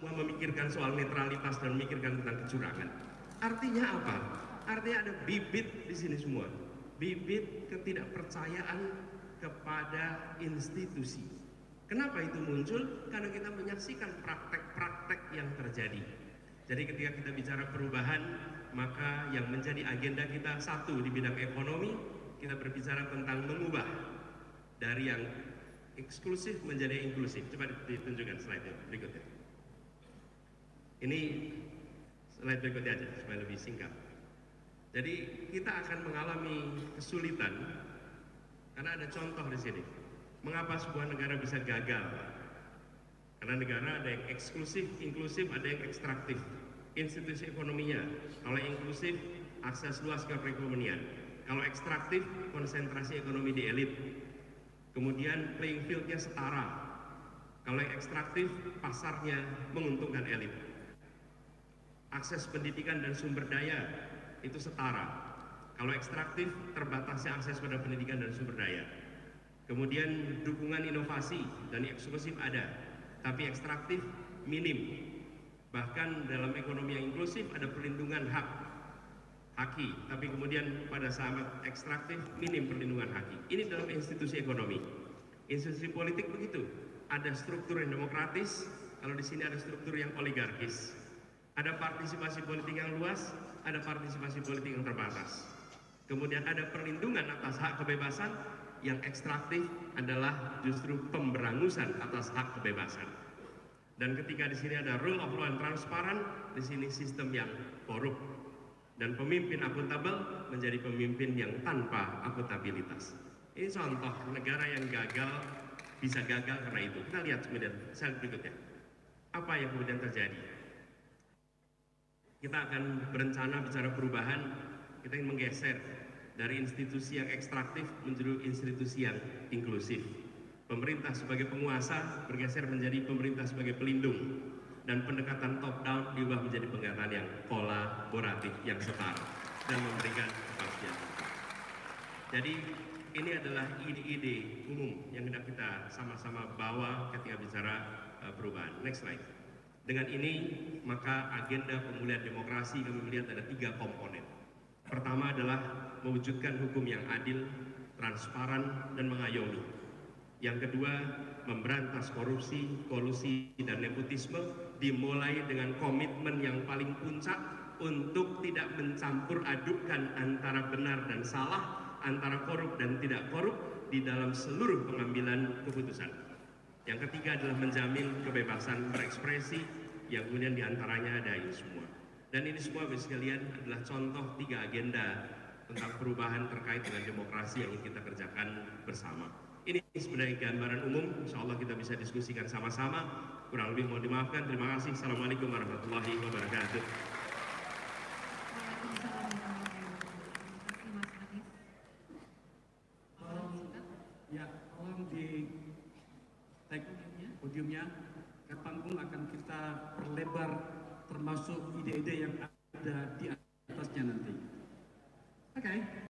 semua memikirkan soal netralitas dan memikirkan tentang kecurangan. Artinya apa? Artinya ada bibit di sini semua, bibit ketidakpercayaan kepada institusi. Kenapa itu muncul? Karena kita menyaksikan praktek-praktek yang terjadi. Jadi ketika kita bicara perubahan, maka yang menjadi agenda kita satu di bidang ekonomi, kita berbicara tentang mengubah dari yang eksklusif menjadi inklusif. Coba ditunjukkan slide berikutnya. Ini slide berikutnya aja supaya lebih singkat. Jadi kita akan mengalami kesulitan karena ada contoh di sini. Mengapa sebuah negara bisa gagal? Karena negara ada yang eksklusif, inklusif, ada yang ekstraktif. Institusi ekonominya, kalau inklusif, akses luas ke perekonomian. Kalau ekstraktif, konsentrasi ekonomi di elit. Kemudian playing field-nya setara. Kalau yang ekstraktif, pasarnya menguntungkan elit. Akses pendidikan dan sumber daya itu setara. Kalau ekstraktif, terbatasnya akses pada pendidikan dan sumber daya. Kemudian dukungan inovasi dan eksklusif ada, tapi ekstraktif minim. Bahkan dalam ekonomi yang inklusif ada perlindungan haki, tapi kemudian pada saat ekstraktif minim perlindungan haki. Ini dalam institusi ekonomi. Institusi politik begitu, ada struktur yang demokratis, kalau di sini ada struktur yang oligarkis. Ada partisipasi politik yang luas, ada partisipasi politik yang terbatas. Kemudian ada perlindungan atas hak kebebasan, yang ekstraktif adalah justru pemberangusan atas hak kebebasan. Dan ketika di sini ada rule of law and transparan, di sini sistem yang korup. Dan pemimpin akuntabel menjadi pemimpin yang tanpa akuntabilitas. Ini contoh negara yang gagal, bisa gagal karena itu. Kita lihat kemudian slide berikutnya. Apa yang kemudian terjadi? Kita akan berencana bicara perubahan, kita ingin menggeser dari institusi yang ekstraktif menjadi institusi yang inklusif. Pemerintah sebagai penguasa bergeser menjadi pemerintah sebagai pelindung, dan pendekatan top down diubah menjadi pendekatan yang kolaboratif, yang setara dan memberikan kepastian. Jadi ini adalah ide-ide umum yang hendak kita sama-sama bawa ketika bicara perubahan. Next slide. Dengan ini maka agenda pemulihan demokrasi kami melihat ada 3 komponen. Pertama adalah mewujudkan hukum yang adil, transparan, dan mengayomi. Yang kedua, memberantas korupsi, kolusi, dan nepotisme, dimulai dengan komitmen yang paling puncak untuk tidak mencampur adukkan antara benar dan salah, antara korup dan tidak korup di dalam seluruh pengambilan keputusan. Yang ketiga adalah menjamin kebebasan berekspresi, yang kemudian diantaranya ada ini semua. Dan ini semua Bapak sekalian adalah contoh 3 agenda tentang perubahan terkait dengan demokrasi yang ingin kita kerjakan bersama. Ini sebenarnya gambaran umum, insya Allah kita bisa diskusikan sama-sama. Kurang lebih mohon dimaafkan. Terima kasih. Assalamualaikum warahmatullahi wabarakatuh. Ya, tolong di tag podiumnya. Ke panggung akan kita perlebar termasuk ide-ide yang ada di atasnya nanti. Oke.